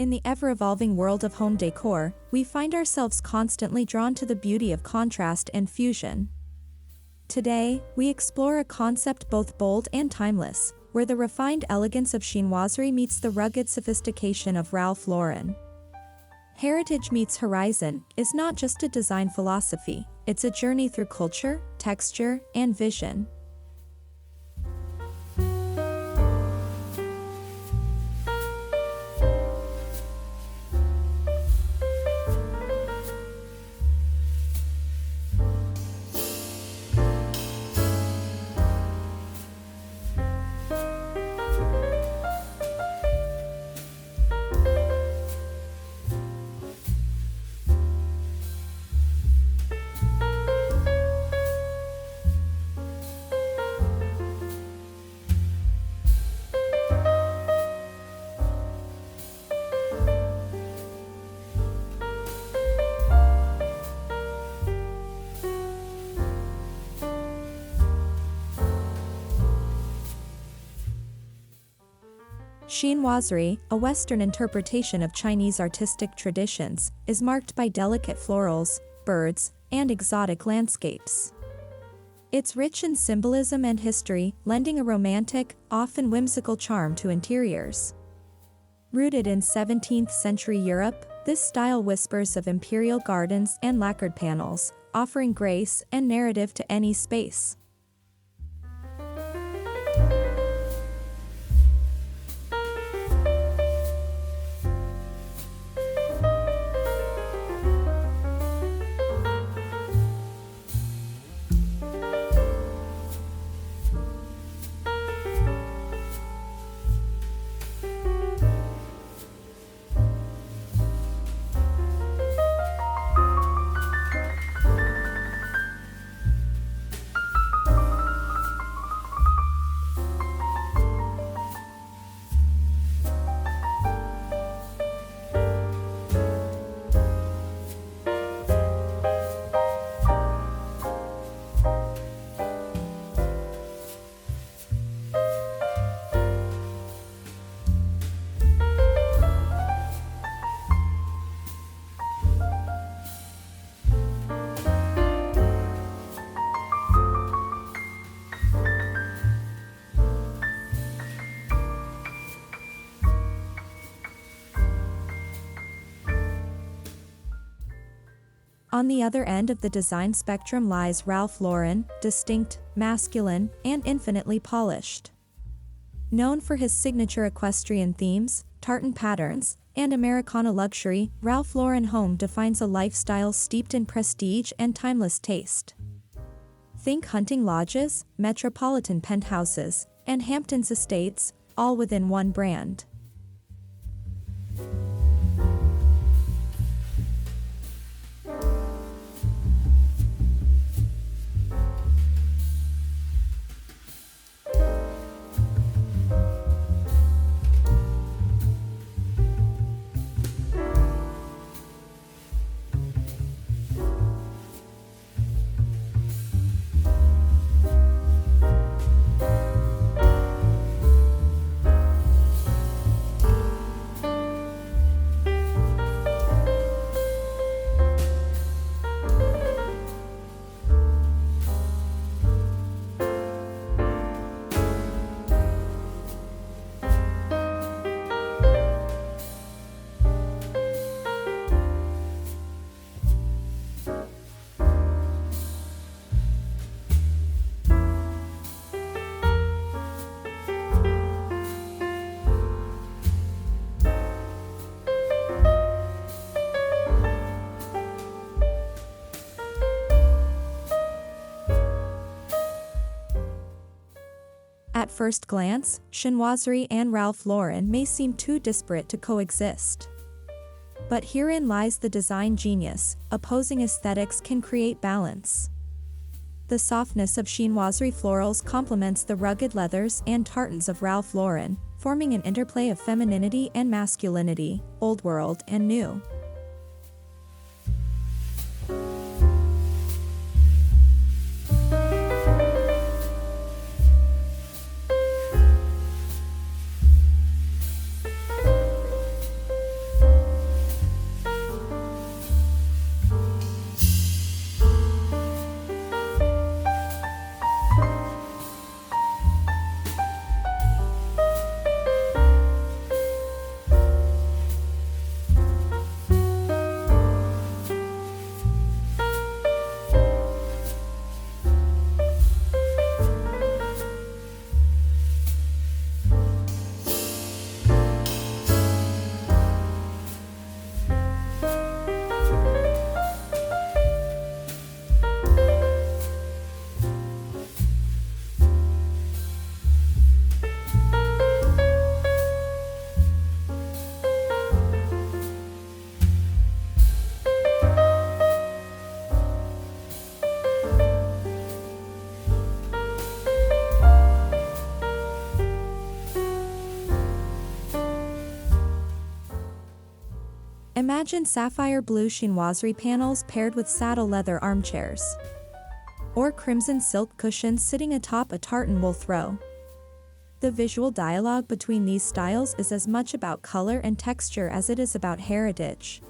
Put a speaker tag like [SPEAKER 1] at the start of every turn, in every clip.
[SPEAKER 1] In the ever-evolving world of home decor, we find ourselves constantly drawn to the beauty of contrast and fusion. Today, we explore a concept both bold and timeless, where the refined elegance of chinoiserie meets the rugged sophistication of Ralph Lauren. Heritage meets horizon is not just a design philosophy, it's a journey through culture, texture, and vision. Chinoiserie, a Western interpretation of Chinese artistic traditions, is marked by delicate florals, birds, and exotic landscapes. It's rich in symbolism and history, lending a romantic, often whimsical charm to interiors. Rooted in 17th-century Europe, this style whispers of imperial gardens and lacquered panels, offering grace and narrative to any space. On the other end of the design spectrum lies Ralph Lauren, distinct, masculine, and infinitely polished. Known for his signature equestrian themes, tartan patterns, and Americana luxury, Ralph Lauren Home defines a lifestyle steeped in prestige and timeless taste. Think hunting lodges, metropolitan penthouses, and Hamptons estates, all within one brand. At first glance, chinoiserie and Ralph Lauren may seem too disparate to coexist. But herein lies the design genius: opposing aesthetics can create balance. The softness of chinoiserie florals complements the rugged leathers and tartans of Ralph Lauren, forming an interplay of femininity and masculinity, old world and new. Imagine sapphire blue chinoiserie panels paired with saddle leather armchairs. Or crimson silk cushions sitting atop a tartan wool throw. The visual dialogue between these styles is as much about color and texture as it is about heritage.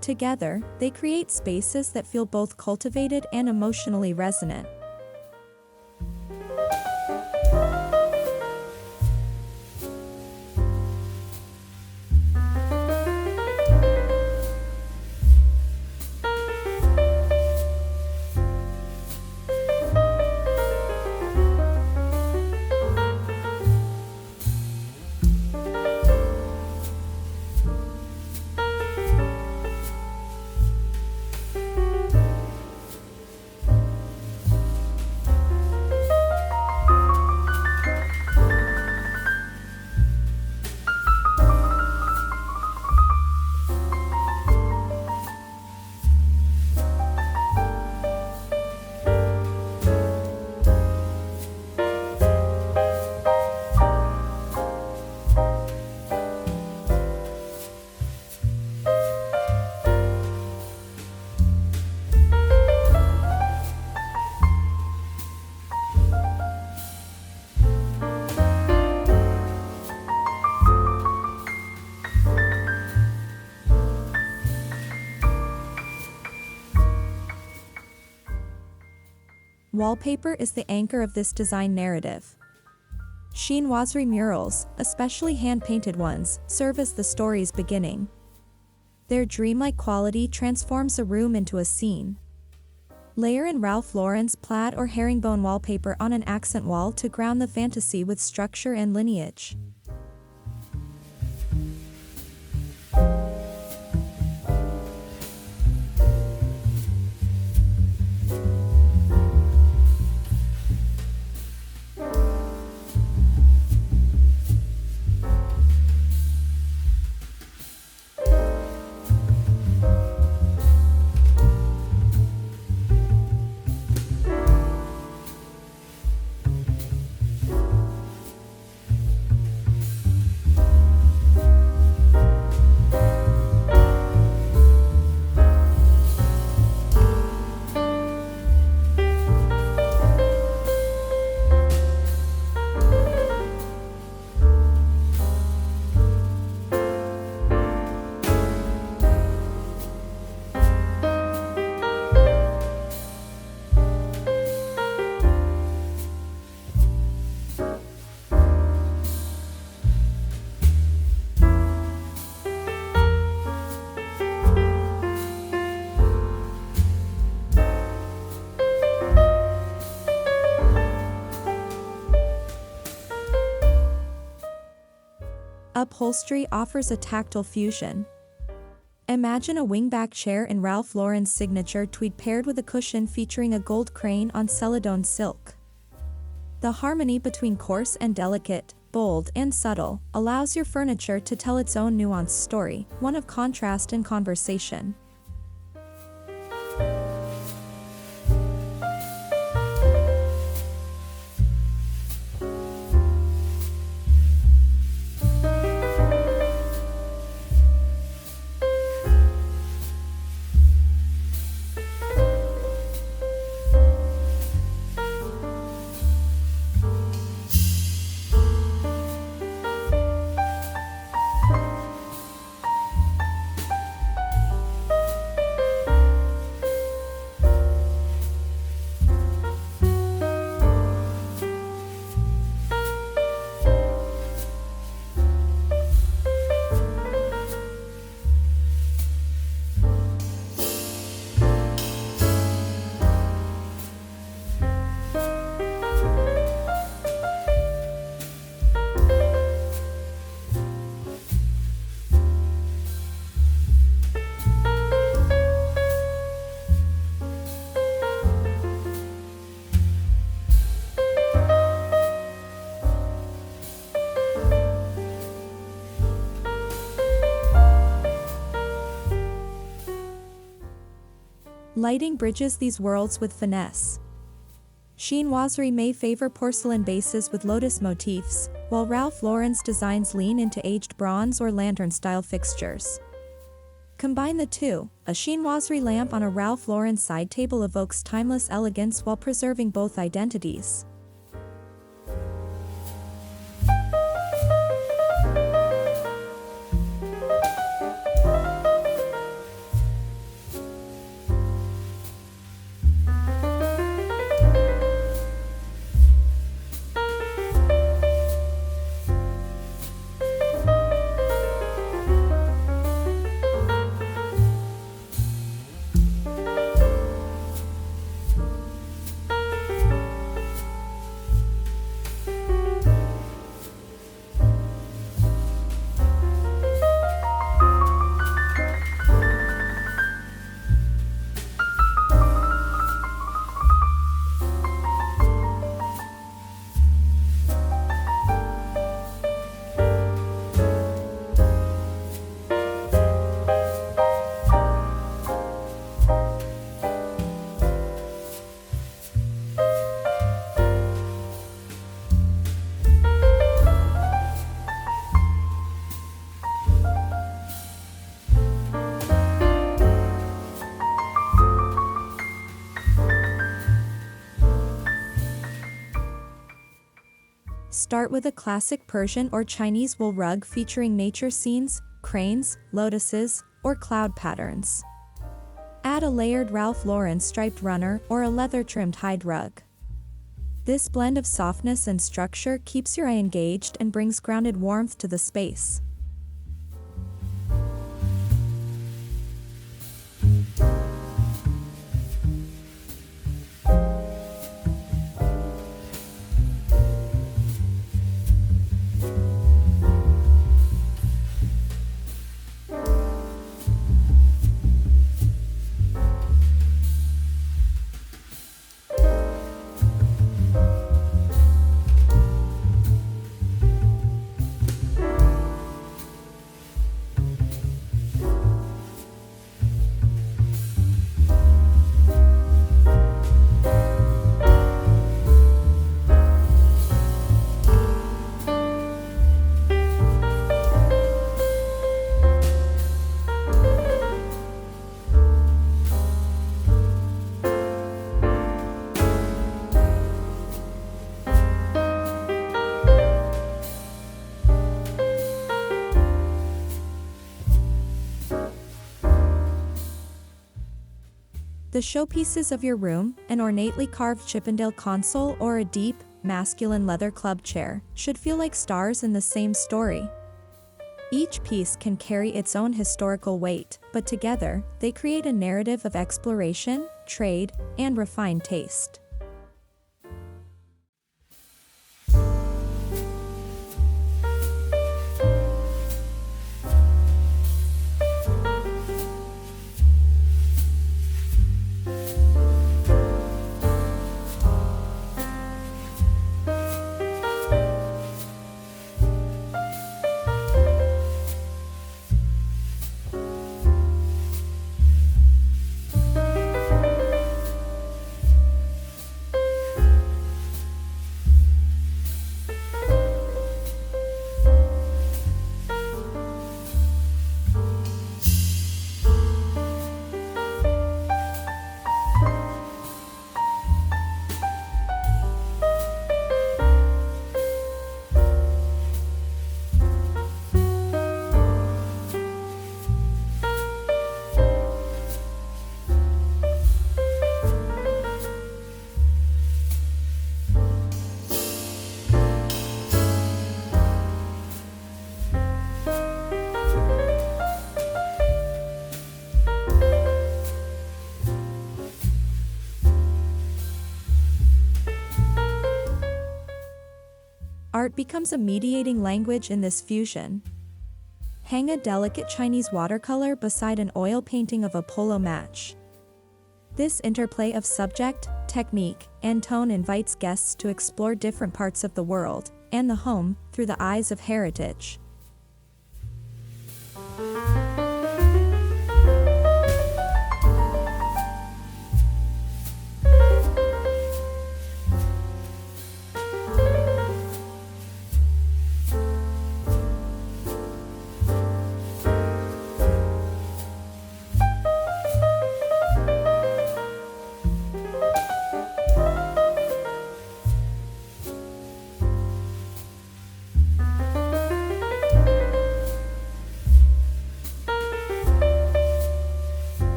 [SPEAKER 1] Together, they create spaces that feel both cultivated and emotionally resonant. Wallpaper is the anchor of this design narrative. Chinoiserie murals, especially hand-painted ones, serve as the story's beginning. Their dreamlike quality transforms a room into a scene. Layer in Ralph Lauren's plaid or herringbone wallpaper on an accent wall to ground the fantasy with structure and lineage. Upholstery offers a tactile fusion. Imagine a wingback chair in Ralph Lauren's signature tweed paired with a cushion featuring a gold crane on celadon silk. The harmony between coarse and delicate, bold and subtle, allows your furniture to tell its own nuanced story, one of contrast and conversation. Lighting bridges these worlds with finesse. Chinoiserie may favor porcelain bases with lotus motifs, while Ralph Lauren's designs lean into aged bronze or lantern-style fixtures. Combine the two. A chinoiserie lamp on a Ralph Lauren side table evokes timeless elegance while preserving both identities. Start with a classic Persian or Chinese wool rug featuring nature scenes, cranes, lotuses, or cloud patterns. Add a layered Ralph Lauren striped runner or a leather-trimmed hide rug. This blend of softness and structure keeps your eye engaged and brings grounded warmth to the space. The showpieces of your room, an ornately carved Chippendale console or a deep, masculine leather club chair, should feel like stars in the same story. Each piece can carry its own historical weight, but together, they create a narrative of exploration, trade, and refined taste. Art becomes a mediating language in this fusion. Hang a delicate Chinese watercolor beside an oil painting of a polo match. This interplay of subject, technique, and tone invites guests to explore different parts of the world and the home through the eyes of heritage.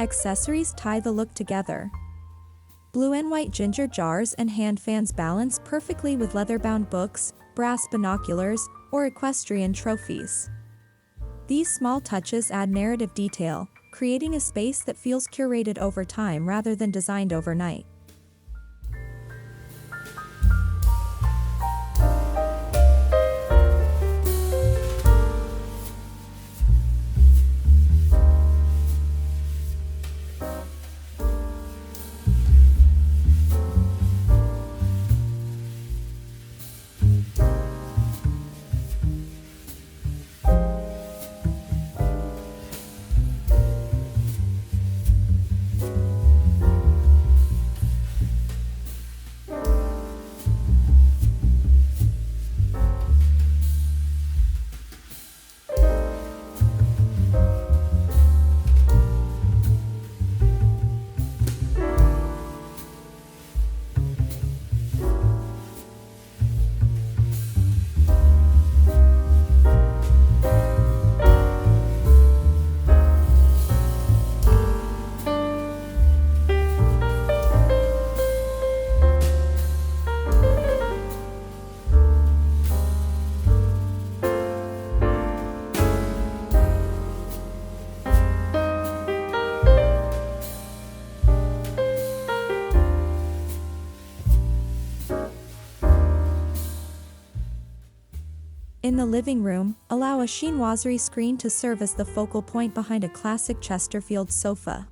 [SPEAKER 1] Accessories tie the look together. Blue and white ginger jars and hand fans balance perfectly with leather-bound books, brass binoculars, or equestrian trophies. These small touches add narrative detail, creating a space that feels curated over time rather than designed overnight. In the living room, allow a chinoiserie screen to serve as the focal point behind a classic Chesterfield sofa.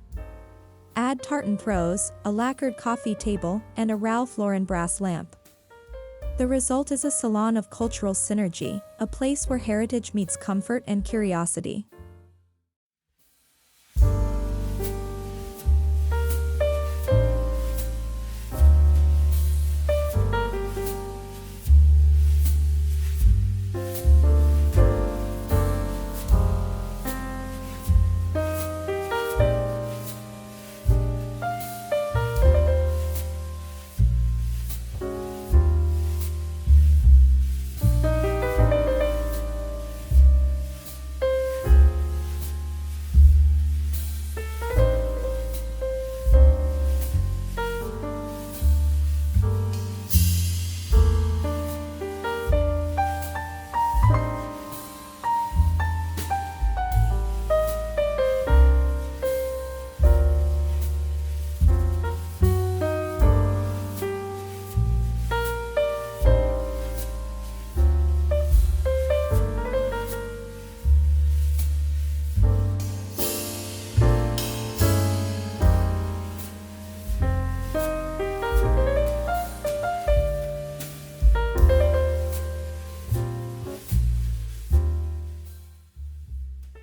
[SPEAKER 1] Add tartan throws, a lacquered coffee table, and a Ralph Lauren brass lamp. The result is a salon of cultural synergy, a place where heritage meets comfort and curiosity.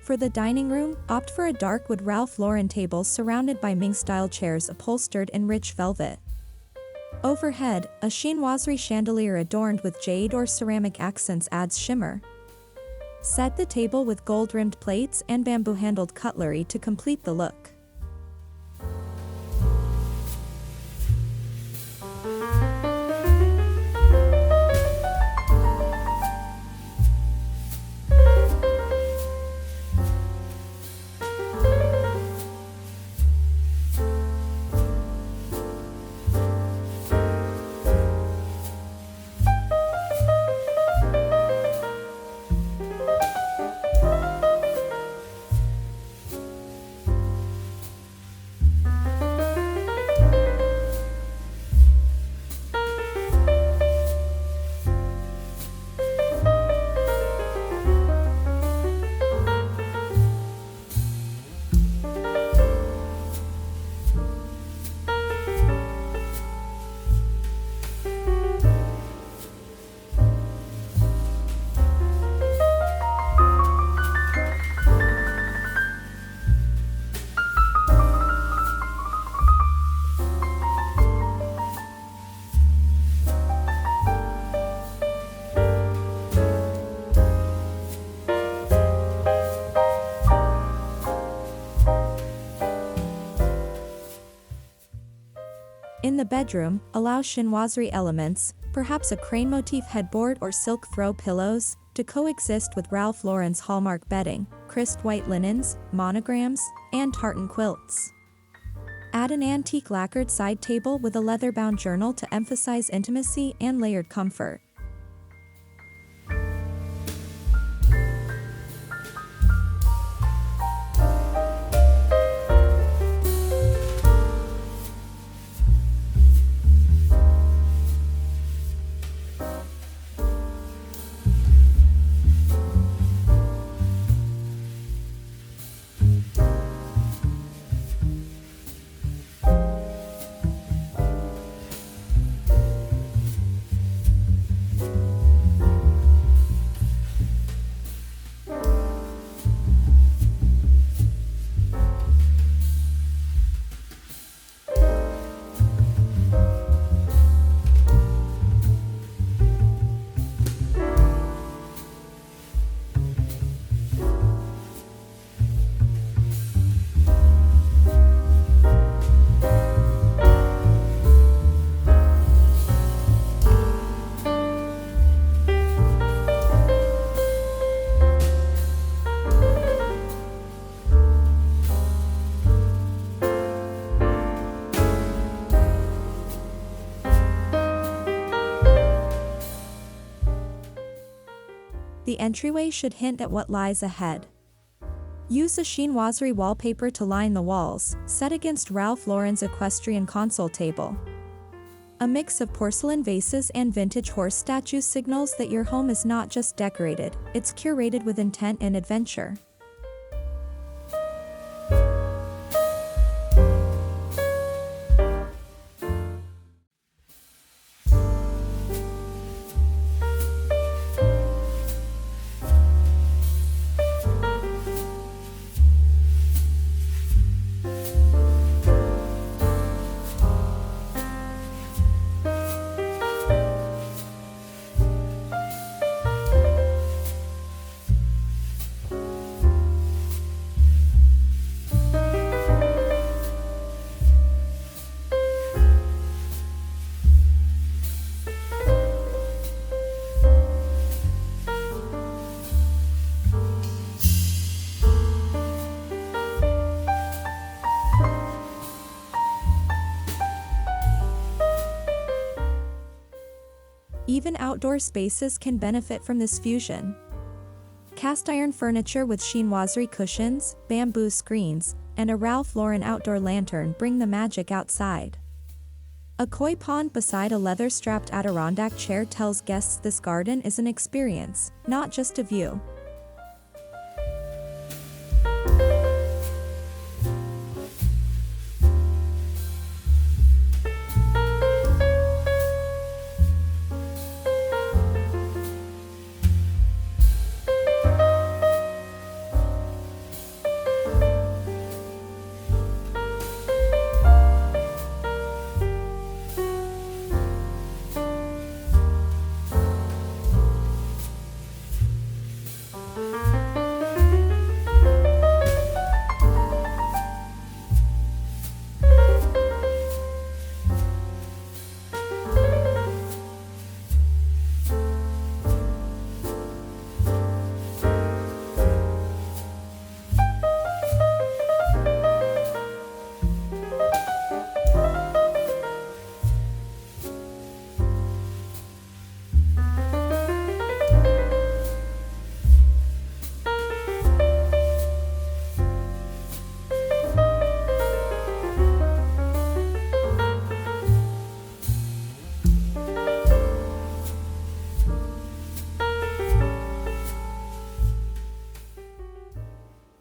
[SPEAKER 1] For the dining room, opt for a dark wood Ralph Lauren table surrounded by Ming-style chairs upholstered in rich velvet. Overhead, a chinoiserie chandelier adorned with jade or ceramic accents adds shimmer. Set the table with gold-rimmed plates and bamboo-handled cutlery to complete the look. In the bedroom, allow chinoiserie elements, perhaps a crane motif headboard or silk throw pillows, to coexist with Ralph Lauren's hallmark bedding, crisp white linens, monograms, and tartan quilts. Add an antique lacquered side table with a leather-bound journal to emphasize intimacy and layered comfort. The entryway should hint at what lies ahead. Use a chinoiserie wallpaper to line the walls, set against Ralph Lauren's equestrian console table. A mix of porcelain vases and vintage horse statues signals that your home is not just decorated, it's curated with intent and adventure. Even outdoor spaces can benefit from this fusion. Cast iron furniture with chinoiserie cushions, bamboo screens, and a Ralph Lauren outdoor lantern bring the magic outside. A koi pond beside a leather-strapped Adirondack chair tells guests this garden is an experience, not just a view.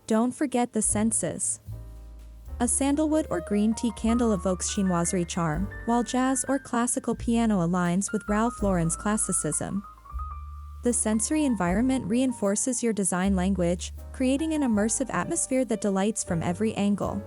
[SPEAKER 1] Don't forget the senses. A sandalwood or green tea candle evokes chinoiserie charm, while jazz or classical piano aligns with Ralph Lauren's classicism. The sensory environment reinforces your design language, creating an immersive atmosphere that delights from every angle.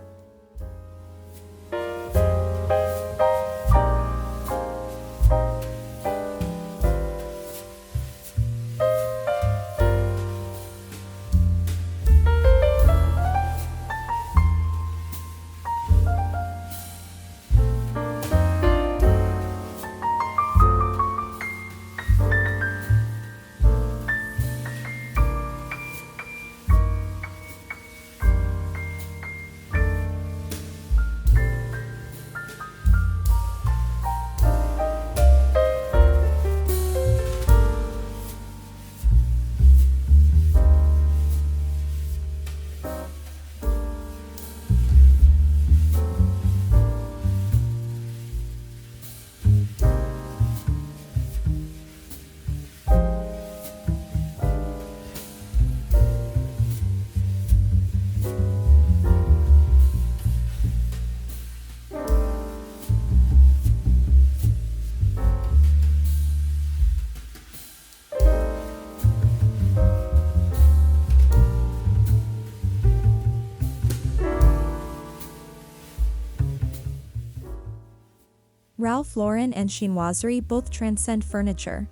[SPEAKER 1] Ralph Lauren and Chinoiserie both transcend furniture.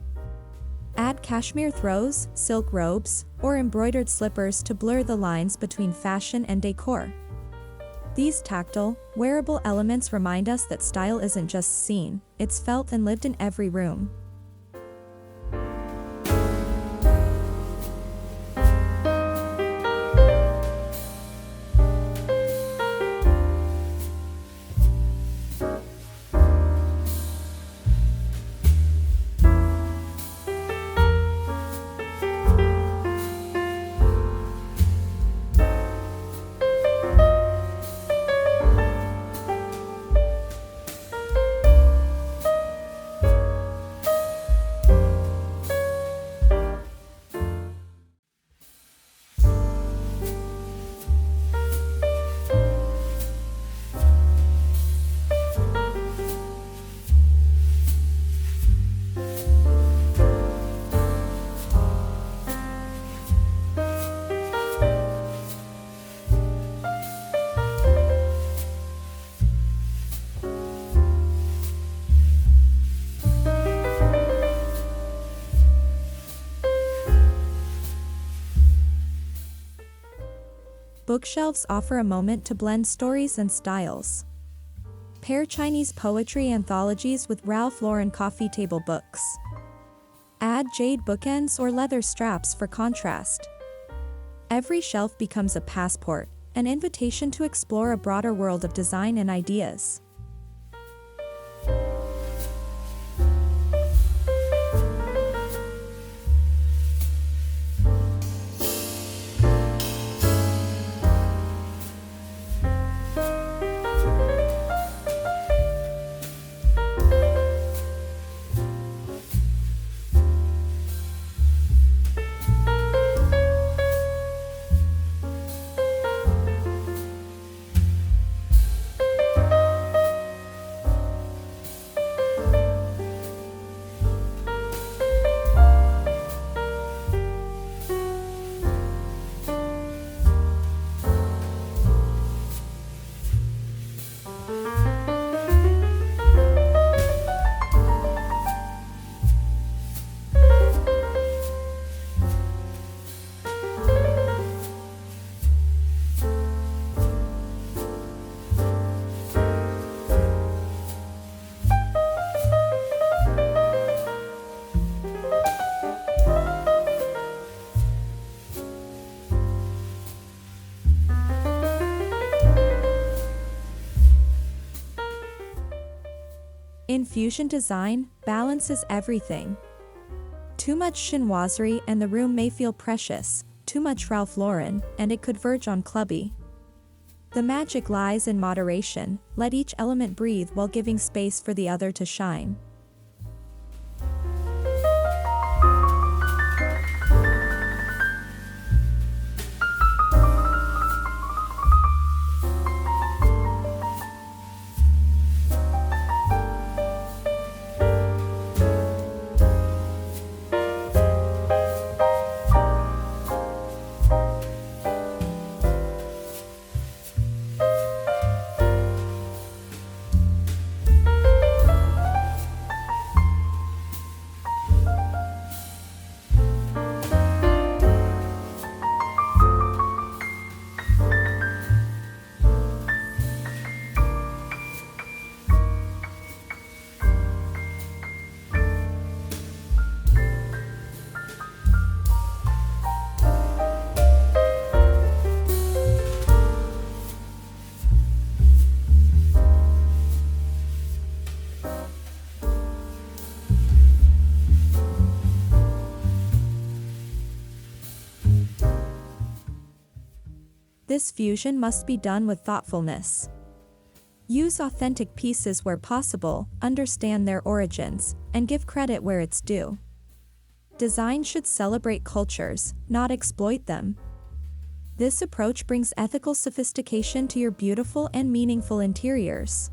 [SPEAKER 1] Add cashmere throws, silk robes, or embroidered slippers to blur the lines between fashion and decor. These tactile, wearable elements remind us that style isn't just seen, it's felt and lived in every room. Bookshelves offer a moment to blend stories and styles. Pair Chinese poetry anthologies with Ralph Lauren coffee table books. Add jade bookends or leather straps for contrast. Every shelf becomes a passport, an invitation to explore a broader world of design and ideas. In fusion design, balance is everything. Too much chinoiserie and the room may feel precious, too much Ralph Lauren, and it could verge on clubby. The magic lies in moderation, let each element breathe while giving space for the other to shine. This fusion must be done with thoughtfulness. Use authentic pieces where possible, understand their origins, and give credit where it's due. Design should celebrate cultures, not exploit them. This approach brings ethical sophistication to your beautiful and meaningful interiors.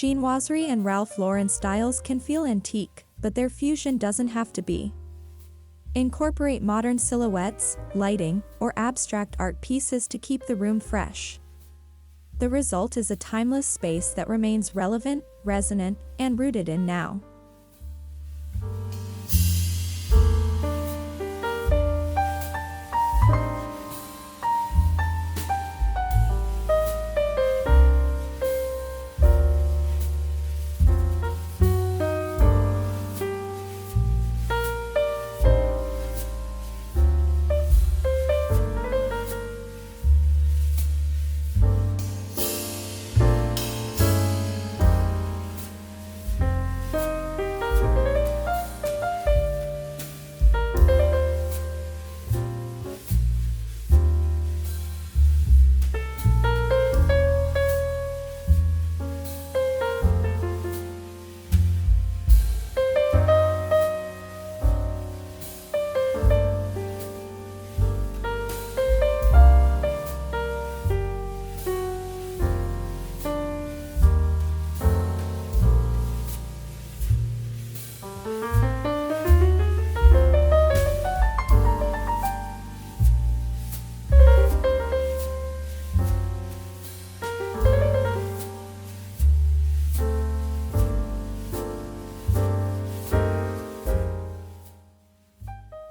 [SPEAKER 1] Chinoiserie and Ralph Lauren styles can feel antique, but their fusion doesn't have to be. Incorporate modern silhouettes, lighting, or abstract art pieces to keep the room fresh. The result is a timeless space that remains relevant, resonant, and rooted in now.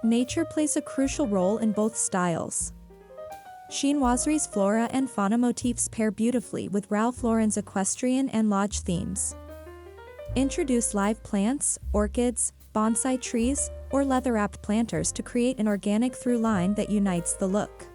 [SPEAKER 1] Nature plays a crucial role in both styles. Chinoiserie's flora and fauna motifs pair beautifully with Ralph Lauren's equestrian and lodge themes. Introduce live plants, orchids, bonsai trees, or leather-wrapped planters to create an organic through line that unites the look.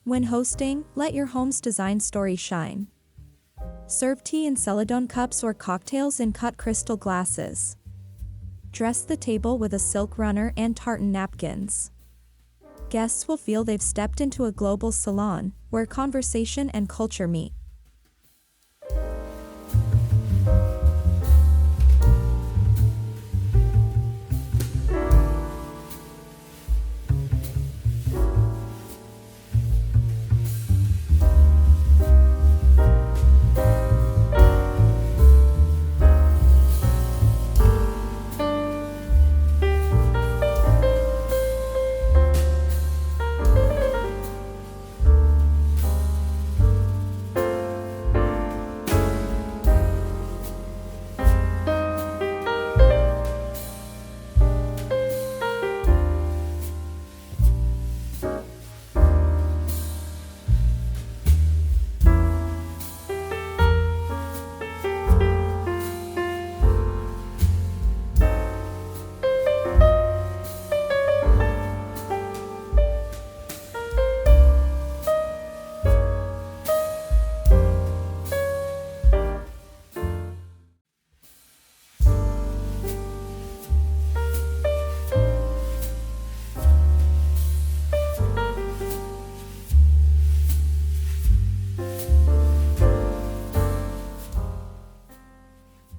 [SPEAKER 1] When hosting, let your home's design story shine. Serve tea in celadon cups or cocktails in cut crystal glasses. Dress the table with a silk runner and tartan napkins. Guests will feel they've stepped into a global salon, where conversation and culture meet.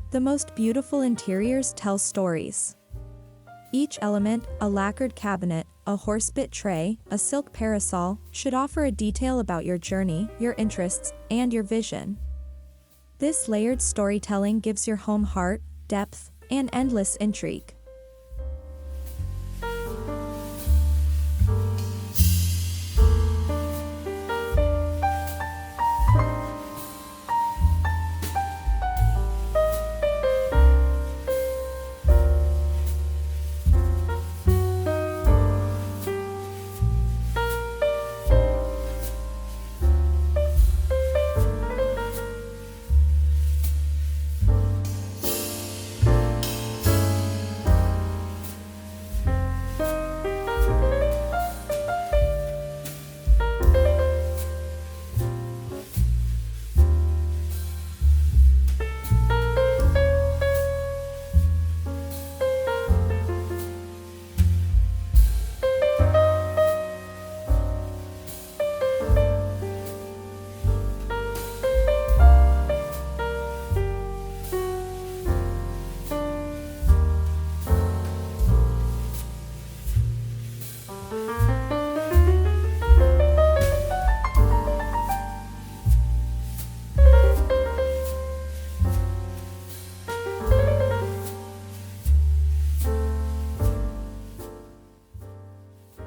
[SPEAKER 1] The most beautiful interiors tell stories. Each element, a lacquered cabinet, a horsebit tray, a silk parasol, should offer a detail about your journey, your interests, and your vision. This layered storytelling gives your home heart, depth, and endless intrigue.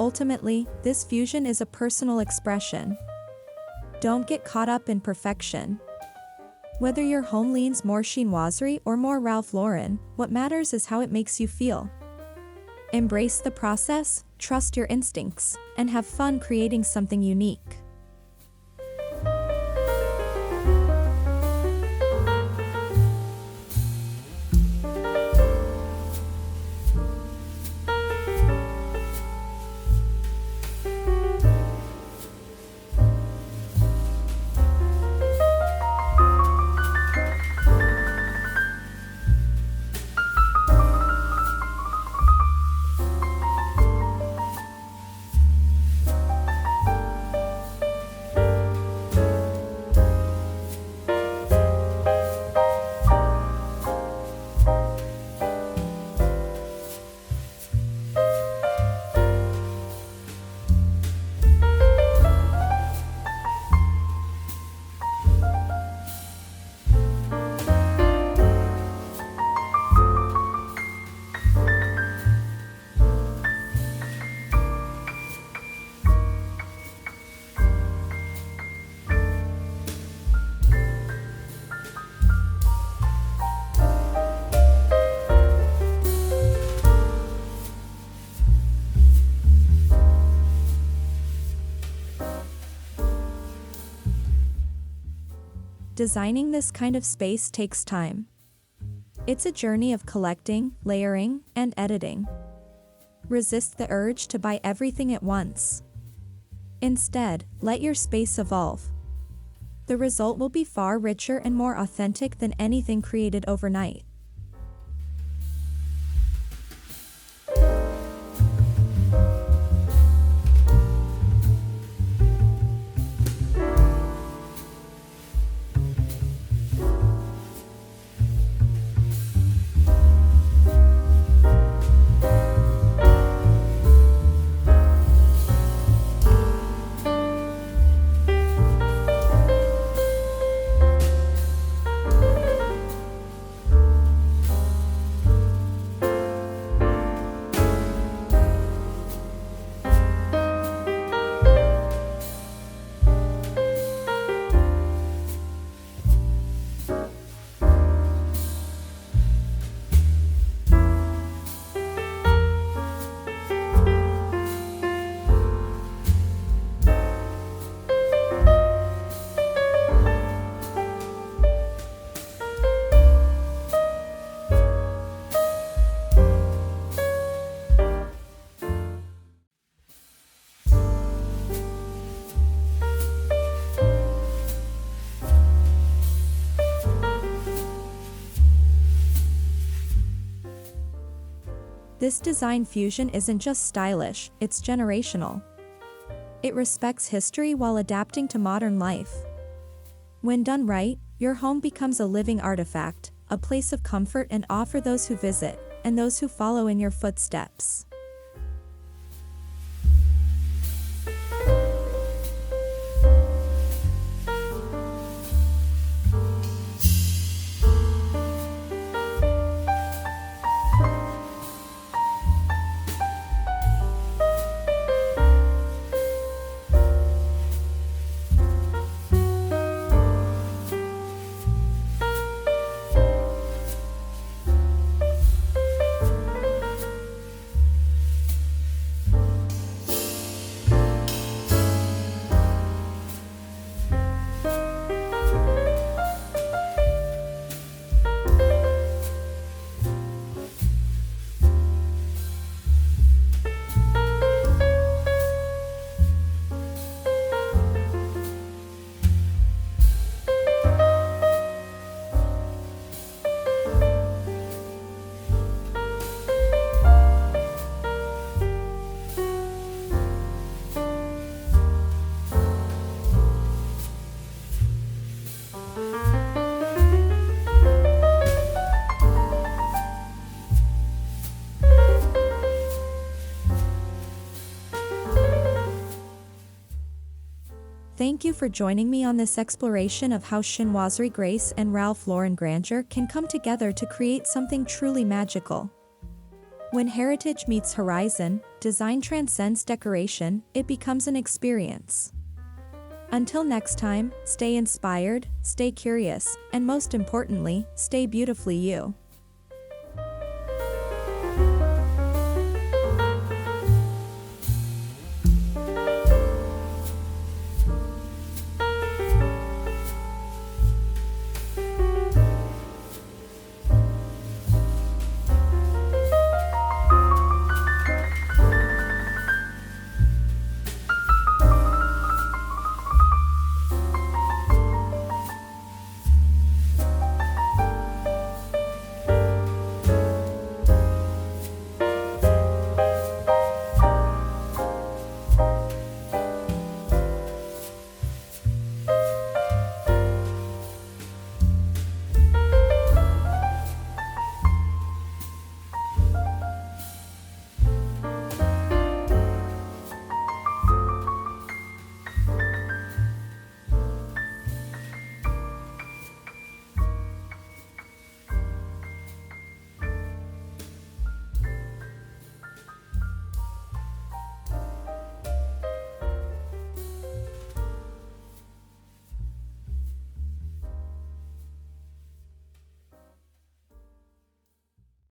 [SPEAKER 1] Ultimately, this fusion is a personal expression. Don't get caught up in perfection. Whether your home leans more chinoiserie or more Ralph Lauren, what matters is how it makes you feel. Embrace the process, trust your instincts, and have fun creating something unique. Designing this kind of space takes time. It's a journey of collecting, layering, and editing. Resist the urge to buy everything at once. Instead, let your space evolve. The result will be far richer and more authentic than anything created overnight. This design fusion isn't just stylish, it's generational. It respects history while adapting to modern life. When done right, your home becomes a living artifact, a place of comfort and awe for those who visit, and those who follow in your footsteps. Thank you for joining me on this exploration of how Chinoiserie Grace and Ralph Lauren Grandeur can come together to create something truly magical. When heritage meets horizon, design transcends decoration, it becomes an experience. Until next time, stay inspired, stay curious, and most importantly, stay beautifully you.